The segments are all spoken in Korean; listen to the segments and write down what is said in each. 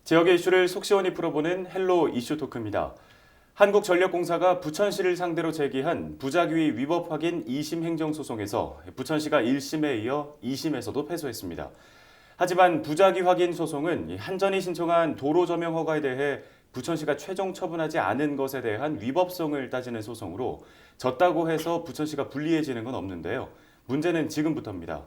지역의 이슈를 속 시원히 풀어보는 헬로 이슈 토크입니다. 한국전력공사가 부천시를 상대로 제기한 부작위 위법 확인 2심 행정소송에서 부천시가 1심에 이어 2심에서도 패소했습니다. 하지만 부작위 확인 소송은 한전이 신청한 도로 점용 허가에 대해 부천시가 최종 처분하지 않은 것에 대한 위법성을 따지는 소송으로 졌다고 해서 부천시가 불리해지는 건 없는데요. 문제는 지금부터입니다.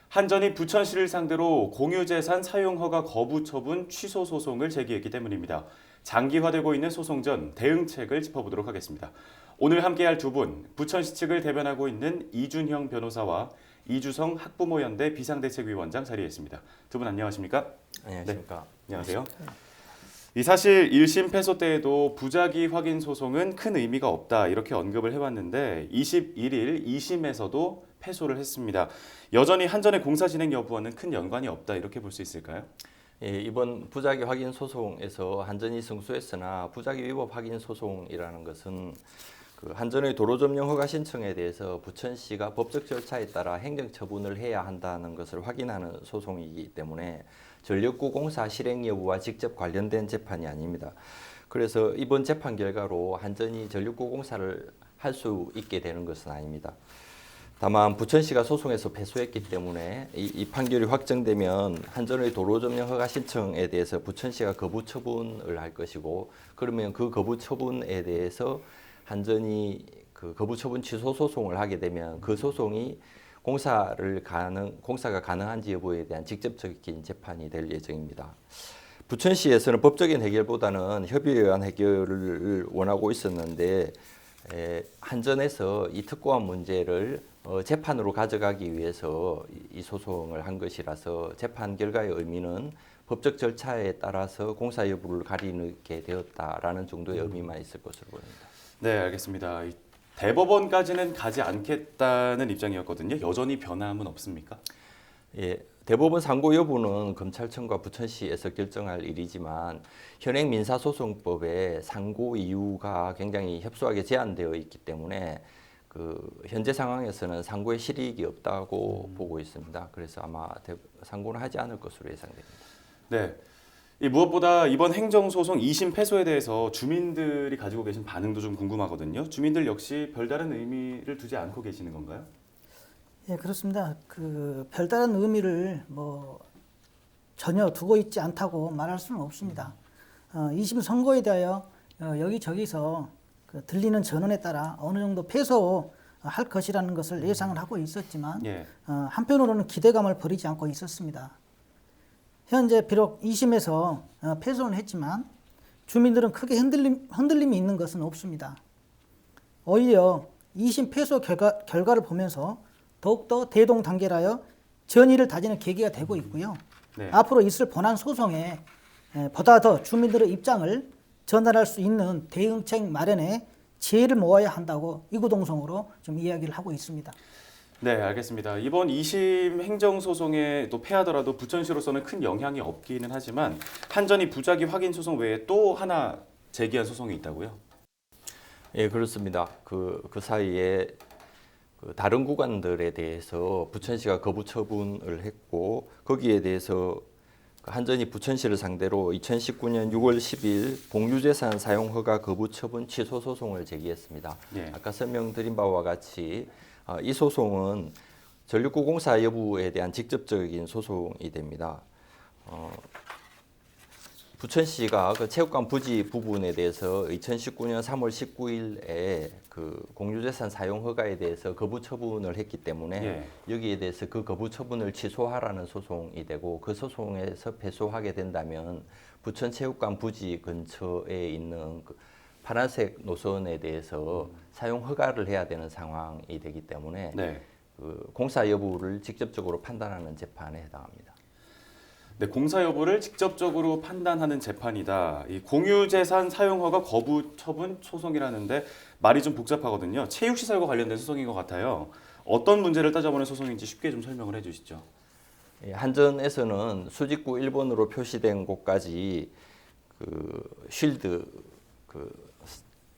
한전이 부천시를 상대로 공유재산 사용허가 거부 처분 취소 소송을 제기했기 때문입니다. 장기화되고 있는 소송 전 대응책을 짚어보도록 하겠습니다. 오늘 함께할 두 분, 부천시 측을 대변하고 있는 이준형 변호사와 이주성 학부모연대 비상대책위원장 자리했습니다. 두 분 안녕하십니까? 안녕하십니까? 네, 안녕하세요. 이 사실 1심 패소 때에도 부작위 확인 소송은 큰 의미가 없다 이렇게 언급을 해왔는데 21일 2심에서도 패소를 했습니다. 여전히 한전의 공사 진행 여부와는 큰 연관이 없다 이렇게 볼 수 있을까요? 예, 이번 부작위 확인 소송에서 한전이 승소했으나 부작위 위법 확인 소송이라는 것은 그 한전의 도로 점용 허가 신청에 대해서 부천시가 법적 절차에 따라 행정 처분을 해야 한다는 것을 확인하는 소송이기 때문에 전력구 공사 실행 여부와 직접 관련된 재판이 아닙니다. 그래서 이번 재판 결과로 한전이 전력구 공사를 할 수 있게 되는 것은 아닙니다. 다만 부천시가 소송에서 패소했기 때문에 이 판결이 확정되면 한전의 도로 점용 허가 신청에 대해서 부천시가 거부 처분을 할 것이고, 그러면 그 거부 처분에 대해서 한전이 그 거부 처분 취소 소송을 하게 되면 그 소송이 공사가 가능한지 여부에 대한 직접적인 재판이 될 예정입니다. 부천시에서는 법적인 해결보다는 협의에 의한 해결을 원하고 있었는데 한전에서 이 특고한 문제를 재판으로 가져가기 위해서 이 소송을 한 것이라서 재판 결과의 의미는 법적 절차에 따라서 공사 여부를 가리게 되었다라는 정도의 의미만 있을 것으로 보입니다. 네, 알겠습니다. 대법원까지는 가지 않겠다는 입장이었거든요. 여전히 변함은 없습니까? 예, 대법원 상고 여부는 검찰청과 부천시에서 결정할 일이지만 현행 민사소송법에 상고 이유가 굉장히 협소하게 제한되어 있기 때문에 그 현재 상황에서는 상고의 실익이 없다고 보고 있습니다. 그래서 아마 상고는 하지 않을 것으로 예상됩니다. 네. 무엇보다 이번 행정소송 2심 패소에 대해서 주민들이 가지고 계신 반응도 좀 궁금하거든요. 주민들 역시 별다른 의미를 두지 않고 계시는 건가요? 예, 그렇습니다. 그 별다른 의미를 전혀 두고 있지 않다고 말할 수는 없습니다. 2심 선고에 대하여 여기저기서 들리는 전언에 따라 어느 정도 패소할 것이라는 것을 예상을 하고 있었지만 예. 한편으로는 기대감을 버리지 않고 있었습니다. 현재 비록 2심에서 패소는 했지만 주민들은 크게 흔들림이 있는 것은 없습니다. 오히려 2심 패소 결과를 보면서 더욱더 대동단결하여 전의를 다지는 계기가 되고 있고요. 네. 앞으로 있을 본안 소송에 보다 더 주민들의 입장을 전달할 수 있는 대응책 마련에 지혜를 모아야 한다고 이구동성으로 좀 이야기를 하고 있습니다. 네, 알겠습니다. 이번 2심 행정소송에 또 패하더라도 부천시로서는 큰 영향이 없기는 하지만 한전이 부작위 확인 소송 외에 또 하나 제기한 소송이 있다고요? 예, 그렇습니다. 그 사이에 다른 구간들에 대해서 부천시가 거부 처분을 했고, 거기에 대해서 한전이 부천시를 상대로 2019년 6월 10일 공유재산 사용허가 거부 처분 취소 소송을 제기했습니다. 예. 아까 설명드린 바와 같이 이 소송은 전력구 공사 여부에 대한 직접적인 소송이 됩니다. 부천시가 그 체육관 부지 부분에 대해서 2019년 3월 19일에 그 공유재산 사용 허가에 대해서 거부 처분을 했기 때문에 예. 여기에 대해서 그 거부 처분을 취소하라는 소송이 되고, 그 소송에서 패소하게 된다면 부천 체육관 부지 근처에 있는 그 파란색 노선에 대해서 사용 허가를 해야 되는 상황이 되기 때문에 네. 그 공사 여부를 직접적으로 판단하는 재판에 해당합니다. 네, 공사 여부를 직접적으로 판단하는 재판이다. 이 공유재산 사용허가 거부 처분 소송이라는데 말이 좀 복잡하거든요. 체육시설과 관련된 소송인 것 같아요. 어떤 문제를 따져보는 소송인지 쉽게 좀 설명을 해주시죠. 한전에서는 수직구 1번으로 표시된 곳까지 그 쉴드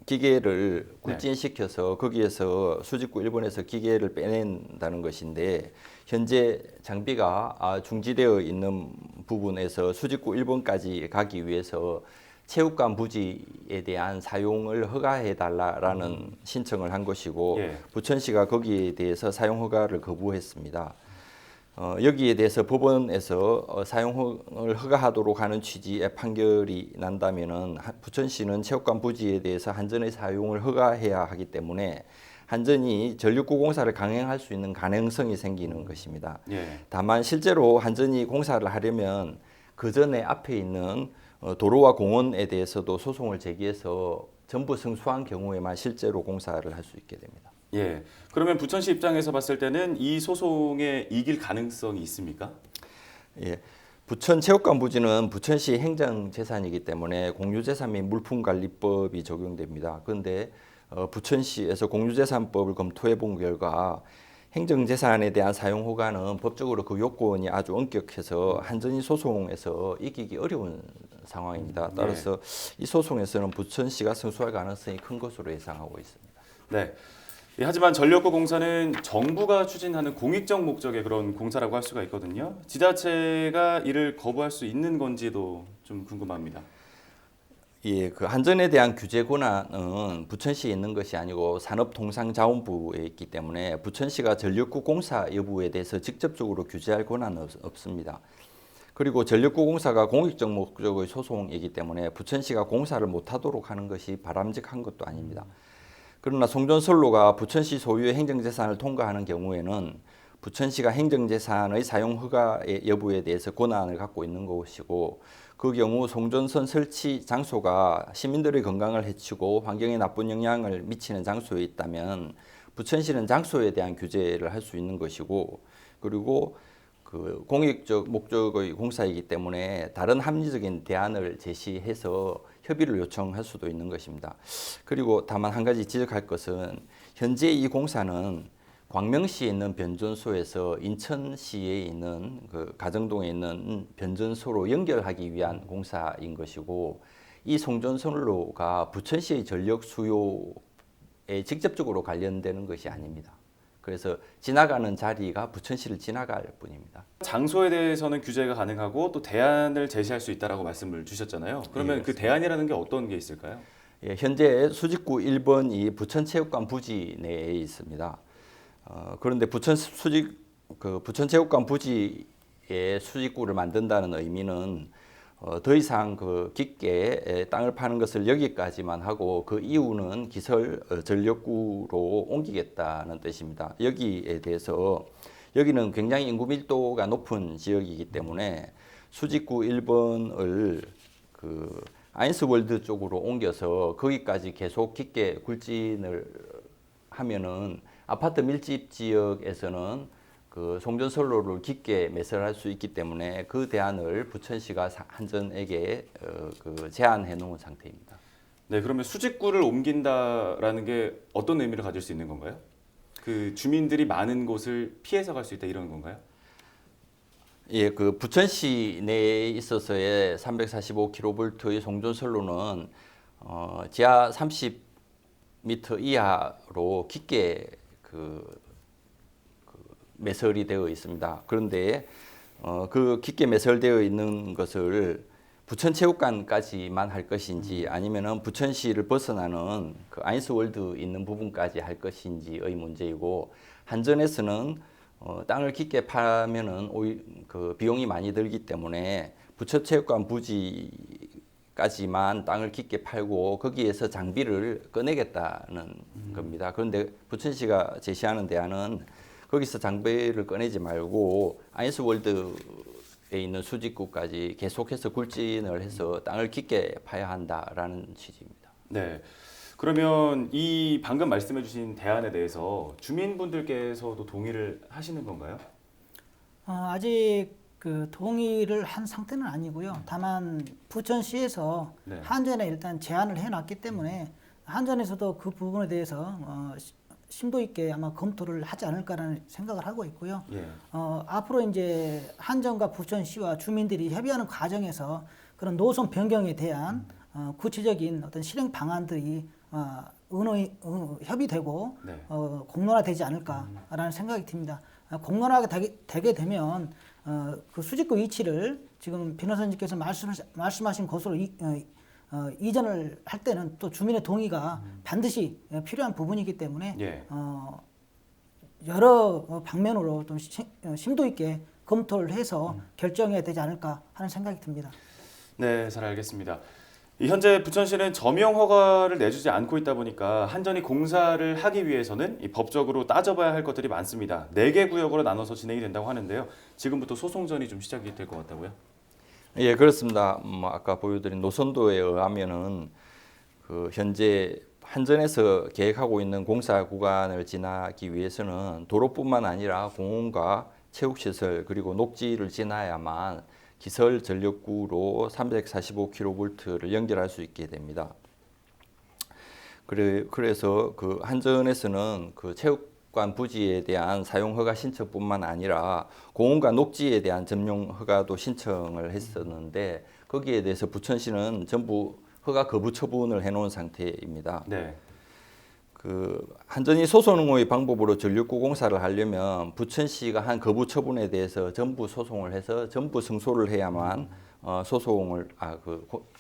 기계를 굴진시켜서 거기에서 수직구 1번에서 기계를 빼낸다는 것인데 현재 장비가 중지되어 있는 부분에서 수직구 1번까지 가기 위해서 체육관 부지에 대한 사용을 허가해 달라라는 신청을 한 것이고 예. 부천시가 거기에 대해서 사용 허가를 거부했습니다. 여기에 대해서 법원에서 사용을 허가하도록 하는 취지의 판결이 난다면은 부천시는 체육관 부지에 대해서 한전의 사용을 허가해야 하기 때문에 한전이 전력구 공사를 강행할 수 있는 가능성이 생기는 것입니다. 예. 다만 실제로 한전이 공사를 하려면 그 전에 앞에 있는 도로와 공원에 대해서도 소송을 제기해서 전부 승소한 경우에만 실제로 공사를 할 수 있게 됩니다. 예. 그러면 부천시 입장에서 봤을 때는 이 소송에 이길 가능성이 있습니까? 예. 부천 체육관 부지는 부천시 행정재산이기 때문에 공유재산 및 물품관리법이 적용됩니다. 그런데 부천시에서 공유재산법을 검토해 본 결과 행정재산에 대한 사용 허가는 법적으로 그 요건이 아주 엄격해서 한전이 소송에서 이기기 어려운 상황입니다. 따라서 이 소송에서는 부천시가 승소할 가능성이 큰 것으로 예상하고 있습니다. 네. 예, 하지만 전력구 공사는 정부가 추진하는 공익적 목적의 그런 공사라고 할 수가 있거든요. 지자체가 이를 거부할 수 있는 건지도 좀 궁금합니다. 예, 그 한전에 대한 규제 권한은 부천시에 있는 것이 아니고 산업통상자원부에 있기 때문에 부천시가 전력구 공사 여부에 대해서 직접적으로 규제할 권한은 없습니다. 그리고 전력구 공사가 공익적 목적의 소송이기 때문에 부천시가 공사를 못하도록 하는 것이 바람직한 것도 아닙니다. 그러나 송전선로가 부천시 소유의 행정재산을 통과하는 경우에는 부천시가 행정재산의 사용 허가 여부에 대해서 권한을 갖고 있는 것이고 그 경우 송전선 설치 장소가 시민들의 건강을 해치고 환경에 나쁜 영향을 미치는 장소에 있다면 부천시는 장소에 대한 규제를 할 수 있는 것이고 그리고 그 공익적 목적의 공사이기 때문에 다른 합리적인 대안을 제시해서 협의를 요청할 수도 있는 것입니다. 그리고 다만 한 가지 지적할 것은 현재 이 공사는 광명시에 있는 변전소에서 인천시에 있는 그 가정동에 있는 변전소로 연결하기 위한 공사인 것이고 이 송전선로가 부천시의 전력 수요에 직접적으로 관련되는 것이 아닙니다. 그래서 지나가는 자리가 부천시를 지나갈 뿐입니다. 장소에 대해서는 규제가 가능하고 또 대안을 제시할 수 있다라고 말씀을 주셨잖아요. 그러면 그 대안이라는 게 어떤 게 있을까요? 예, 현재 수직구 1번이 부천체육관 부지 내에 있습니다. 그런데 부천체육관 부지에 수직구를 만든다는 의미는 더 이상 그 깊게 땅을 파는 것을 여기까지만 하고 그 이후는 기설 전력구로 옮기겠다는 뜻입니다. 여기에 대해서 여기는 굉장히 인구 밀도가 높은 지역이기 때문에 수직구 1번을 그 아인스월드 쪽으로 옮겨서 거기까지 계속 깊게 굴진을 하면은 아파트 밀집 지역에서는 그 송전선로를 깊게 매설할 수 있기 때문에 그 대안을 부천시가 한전에게 그 제안해 놓은 상태입니다. 네, 그러면 수직구를 옮긴다라는 게 어떤 의미를 가질 수 있는 건가요? 그 주민들이 많은 곳을 피해서 갈 수 있다 이런 건가요? 예, 그 부천시 내에 있어서의 345kV의 송전선로는 지하 30m 이하로 깊게 매설이 되어 있습니다. 그런데 그 깊게 매설되어 있는 것을 부천체육관까지만 할 것인지 아니면은 부천시를 벗어나는 그 아인스월드 있는 부분까지 할 것인지의 문제이고 한전에서는 땅을 깊게 파면은 그 비용이 많이 들기 때문에 부천체육관 부지까지만 땅을 깊게 팔고 거기에서 장비를 꺼내겠다는 겁니다. 그런데 부천시가 제시하는 대안은 거기서 장비를 꺼내지 말고 아인스월드에 있는 수직구까지 계속해서 굴진을 해서 땅을 깊게 파야 한다라는 취지입니다. 네. 그러면 이 방금 말씀해 주신 대안에 대해서 주민분들께서도 동의를 하시는 건가요? 아직 그 동의를 한 상태는 아니고요. 다만 부천시에서 네. 한전에 일단 제안을 해놨기 때문에 한전에서도 그 부분에 대해서 심도 있게 아마 검토를 하지 않을까라는 생각을 하고 있고요. 예. 앞으로 이제 한전과 부천시와 주민들이 협의하는 과정에서 그런 노선 변경에 대한 구체적인 어떤 실행 방안들이 협의되고 네. 공론화되지 않을까라는 생각이 듭니다. 공론화가 되게 되면 그 수직구 위치를 지금 변호사님께서 말씀하신 것으로 이전을 할 때는 또 주민의 동의가 반드시 필요한 부분이기 때문에 예. 여러 방면으로 좀 심도 있게 검토를 해서 결정해야 되지 않을까 하는 생각이 듭니다. 네, 잘 알겠습니다. 현재 부천시는 점용 허가를 내주지 않고 있다 보니까 한전이 공사를 하기 위해서는 이 법적으로 따져봐야 할 것들이 많습니다. 4개 구역으로 나눠서 진행이 된다고 하는데요. 지금부터 소송전이 좀 시작이 될 것 같다고요? 예, 그렇습니다. 아까 보여드린 노선도에 의하면은 그 현재 한전에서 계획하고 있는 공사 구간을 지나기 위해서는 도로뿐만 아니라 공원과 체육시설 그리고 녹지를 지나야만 기설 전력구로 345kV를 연결할 수 있게 됩니다. 그래서 그 한전에서는 그 체육관 부지에 대한 사용 허가 신청뿐만 아니라 공원과 녹지에 대한 점용 허가도 신청을 했었는데 거기에 대해서 부천시는 전부 허가 거부 처분을 해놓은 상태입니다. 네. 그 한전이 소송의 방법으로 전력구 공사를 하려면 부천시가 한 거부 처분에 대해서 전부 소송을 해서 전부 승소를 해야만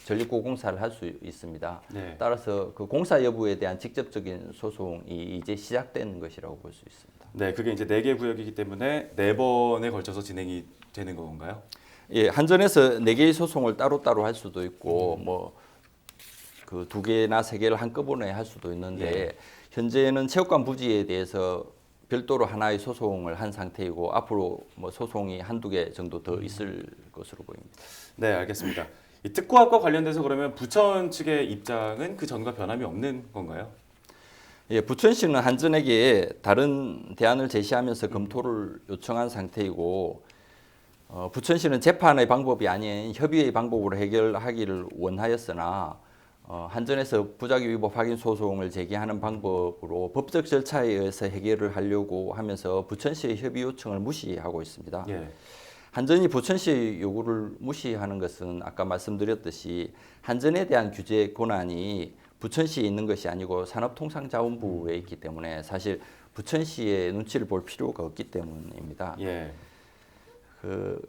전력구 공사를 할 수 있습니다. 네. 따라서 그 공사 여부에 대한 직접적인 소송이 이제 시작된 것이라고 볼 수 있습니다. 네, 그게 이제 4개 구역이기 때문에 4번에 걸쳐서 진행이 되는 건가요? 예, 한전에서 4개의 소송을 따로따로 할 수도 있고 그 2개나 3개를 한꺼번에 할 수도 있는데 예. 현재는 체육관 부지에 대해서 별도로 하나의 소송을 한 상태이고 앞으로 소송이 1~2개 정도 더 있을 것으로 보입니다. 네, 알겠습니다. 이 특구합과 관련돼서 그러면 부천 측의 입장은 그 전과 변함이 없는 건가요? 예, 부천시는 한전에게 다른 대안을 제시하면서 검토를 요청한 상태이고 부천시는 재판의 방법이 아닌 협의의 방법으로 해결하기를 원하였으나 한전에서 부작위 위법 확인 소송을 제기하는 방법으로 법적 절차에 의해서 해결을 하려고 하면서 부천시의 협의 요청을 무시하고 있습니다. 예. 한전이 부천시의 요구를 무시하는 것은 아까 말씀드렸듯이 한전에 대한 규제 권한이 부천시에 있는 것이 아니고 산업통상자원부에 있기 때문에 사실 부천시의 눈치를 볼 필요가 없기 때문입니다. 예.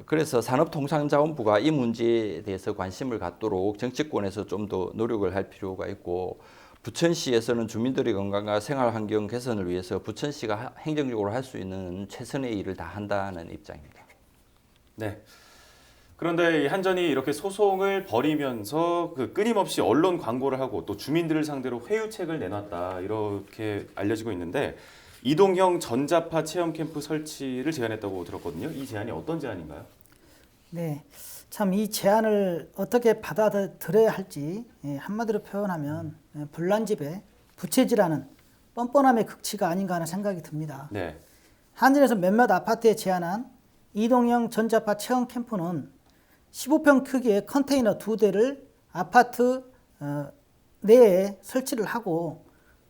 그래서 산업통상자원부가 이 문제에 대해서 관심을 갖도록 정치권에서 좀 더 노력을 할 필요가 있고 부천시에서는 주민들의 건강과 생활환경 개선을 위해서 부천시가 행정적으로 할 수 있는 최선의 일을 다 한다는 입장입니다. 네. 그런데 이 한전이 이렇게 소송을 벌이면서 그 끊임없이 언론 광고를 하고 또 주민들을 상대로 회유책을 내놨다 이렇게 알려지고 있는데 이동형 전자파 체험 캠프 설치를 제안했다고 들었거든요. 이 제안이 어떤 제안인가요? 네, 참 이 제안을 어떻게 받아들여야 할지 한마디로 표현하면 불난집에 부채질하는 뻔뻔함의 극치가 아닌가 하는 생각이 듭니다. 네. 한전에서 몇몇 아파트에 제안한 이동형 전자파 체험 캠프는 15평 크기의 컨테이너 2대를 아파트 내에 설치를 하고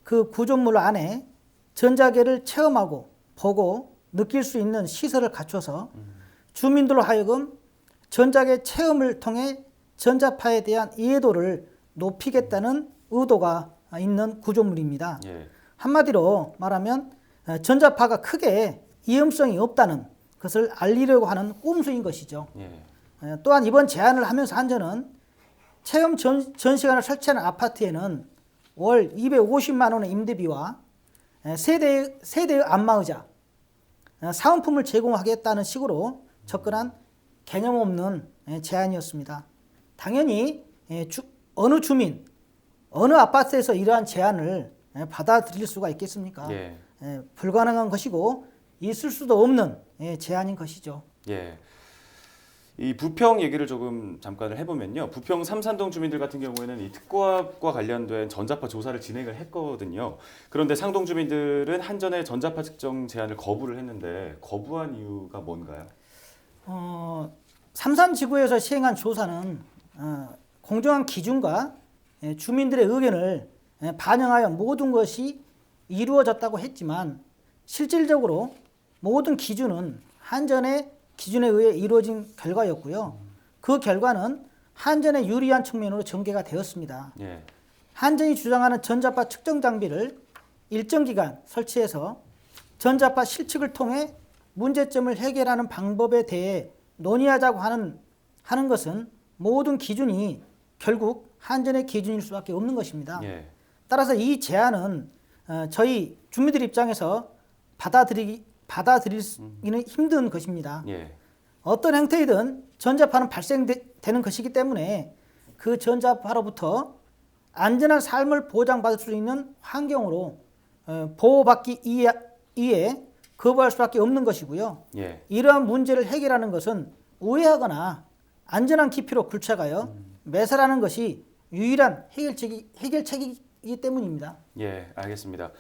그 구조물 안에 전자계를 체험하고 보고 느낄 수 있는 시설을 갖춰서 주민들로 하여금 전자계 체험을 통해 전자파에 대한 이해도를 높이겠다는 의도가 있는 구조물입니다. 예. 한마디로 말하면 전자파가 크게 위험성이 없다는 것을 알리려고 하는 꼼수인 것이죠. 예. 또한 이번 제안을 하면서 한전은 체험 전시관을 설치하는 아파트에는 월 250만 원의 임대비와 세대의 안마의자, 사은품을 제공하겠다는 식으로 접근한 개념 없는 제안이었습니다. 당연히 어느 주민, 어느 아파트에서 이러한 제안을 받아들일 수가 있겠습니까? 예. 불가능한 것이고 있을 수도 없는 제안인 것이죠. 예. 이 부평 얘기를 조금 잠깐 해보면요. 부평 삼산동 주민들 같은 경우에는 이 특구합과 관련된 전자파 조사를 진행을 했거든요. 그런데 상동 주민들은 한전의 전자파 측정 제안을 거부를 했는데 거부한 이유가 뭔가요? 삼산지구에서 시행한 조사는 공정한 기준과 주민들의 의견을 반영하여 모든 것이 이루어졌다고 했지만 실질적으로 모든 기준은 한전의 기준에 의해 이루어진 결과였고요. 그 결과는 한전에 유리한 측면으로 전개가 되었습니다. 예. 한전이 주장하는 전자파 측정 장비를 일정 기간 설치해서 전자파 실측을 통해 문제점을 해결하는 방법에 대해 논의하자고 하는 것은 모든 기준이 결국 한전의 기준일 수밖에 없는 것입니다. 예. 따라서 이 제안은 저희 주민들 입장에서 받아들이기는 힘든 것입니다. 예. 어떤 형태이든 전자파는 발생되는 것이기 때문에 그 전자파로부터 안전한 삶을 보장받을 수 있는 환경으로 보호받기 위해 거부할 수밖에 없는 것이고요. 예. 이러한 문제를 해결하는 것은 우회하거나 안전한 깊이로 굴착하여 매설하는 것이 유일한 해결책이기 때문입니다. 예, 알겠습니다.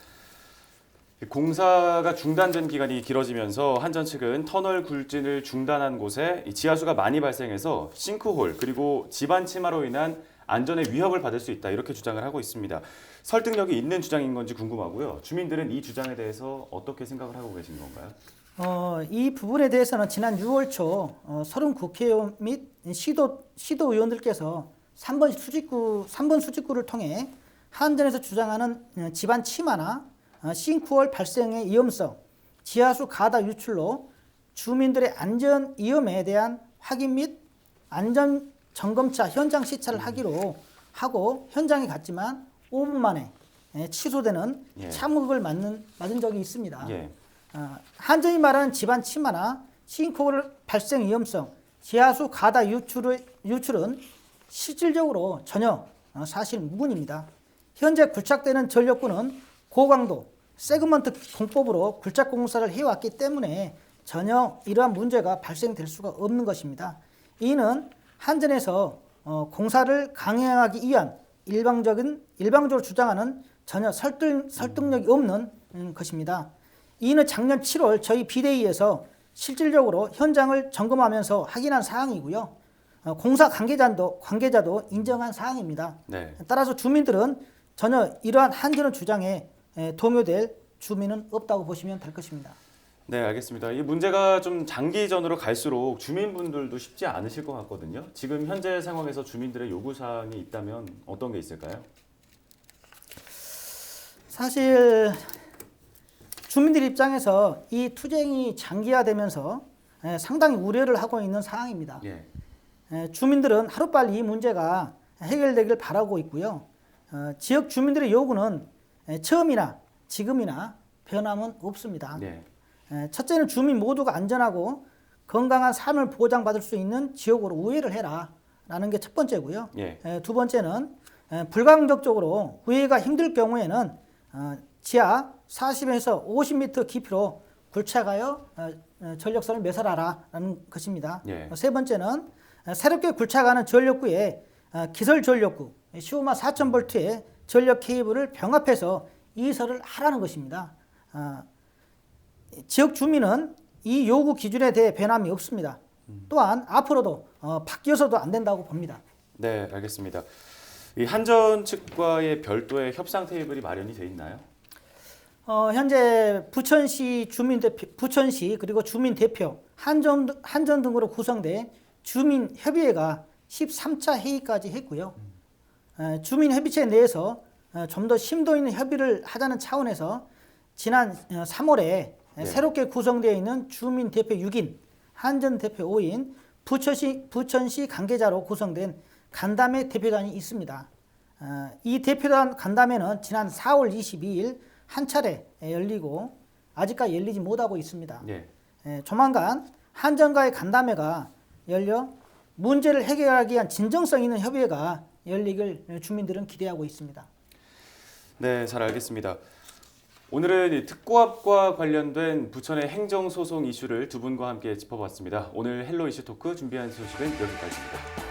공사가 중단된 기간이 길어지면서 한전 측은 터널 굴진을 중단한 곳에 이 지하수가 많이 발생해서 싱크홀 그리고 집안 침하로 인한 안전에 위협을 받을 수 있다 이렇게 주장을 하고 있습니다. 설득력이 있는 주장인 건지 궁금하고요. 주민들은 이 주장에 대해서 어떻게 생각을 하고 계신 건가요? 이 부분에 대해서는 지난 6월 초 서른 국회의원 및 시도의원들께서 3번 수직구를 통해 한전에서 주장하는 집안 침하나 싱크홀 발생의 위험성, 지하수 가다 유출로 주민들의 안전 위험에 대한 확인 및 안전 점검차 현장 시찰을 하기로 하고 현장에 갔지만 5분 만에 취소되는 예. 참극을 맞은 적이 있습니다. 예. 한전이 말하는 집안 침하나 싱크홀 발생 위험성, 지하수 가다 유출은 실질적으로 전혀 사실 무근입니다. 현재 굴착되는 전력구는 고강도 세그먼트 공법으로 굴착 공사를 해왔기 때문에 전혀 이러한 문제가 발생될 수가 없는 것입니다. 이는 한전에서 공사를 강행하기 위한 일방적으로 주장하는 전혀 설득력이 없는 것입니다. 이는 작년 7월 저희 비대위에서 실질적으로 현장을 점검하면서 확인한 사항이고요. 공사 관계자도 인정한 사항입니다. 네. 따라서 주민들은 전혀 이러한 한전의 주장에 동요될 주민은 없다고 보시면 될 것입니다. 네, 알겠습니다. 이 문제가 좀 장기전으로 갈수록 주민분들도 쉽지 않으실 것 같거든요. 지금 현재 상황에서 주민들의 요구사항이 있다면 어떤 게 있을까요? 사실 주민들 입장에서 이 투쟁이 장기화되면서 상당히 우려를 하고 있는 상황입니다. 예. 주민들은 하루빨리 이 문제가 해결되길 바라고 있고요. 지역 주민들의 요구는 처음이나 지금이나 변함은 없습니다. 네. 첫째는 주민 모두가 안전하고 건강한 삶을 보장받을 수 있는 지역으로 우회를 해라 라는 게 첫 번째고요. 예. 두 번째는 불가항력적으로 우회가 힘들 경우에는 지하 40에서 50m 깊이로 굴착하여 전력선을 매설하라 라는 것입니다. 예. 세 번째는 새롭게 굴착하는 전력구에 기설 전력구 시오마 4000V의 전력 케이블을 병합해서 이설을 하라는 것입니다. 지역 주민은 이 요구 기준에 대해 변함이 없습니다. 또한 앞으로도 바뀌어서도 안 된다고 봅니다. 네, 알겠습니다. 이 한전 측과의 별도의 협상 테이블이 마련이 돼 있나요? 현재 부천시 그리고 주민 대표, 한전 등으로 구성된 주민 협의회가 13차 회의까지 했고요. 주민 협의체 내에서 좀 더 심도 있는 협의를 하자는 차원에서 지난 3월에 네. 새롭게 구성되어 있는 주민 대표 6인, 한전 대표 5인, 부천시 관계자로 구성된 간담회 대표단이 있습니다. 이 대표단 간담회는 지난 4월 22일 한 차례 열리고 아직까지 열리지 못하고 있습니다. 네. 조만간 한전과의 간담회가 열려 문제를 해결하기 위한 진정성 있는 협의회가 열리길 주민들은 기대하고 있습니다. 네, 잘 알겠습니다. 오늘은 이 특고합과 관련된 부천의 행정소송 이슈를 두 분과 함께 짚어봤습니다. 오늘 헬로 이슈 토크 준비한 소식은 여기까지입니다.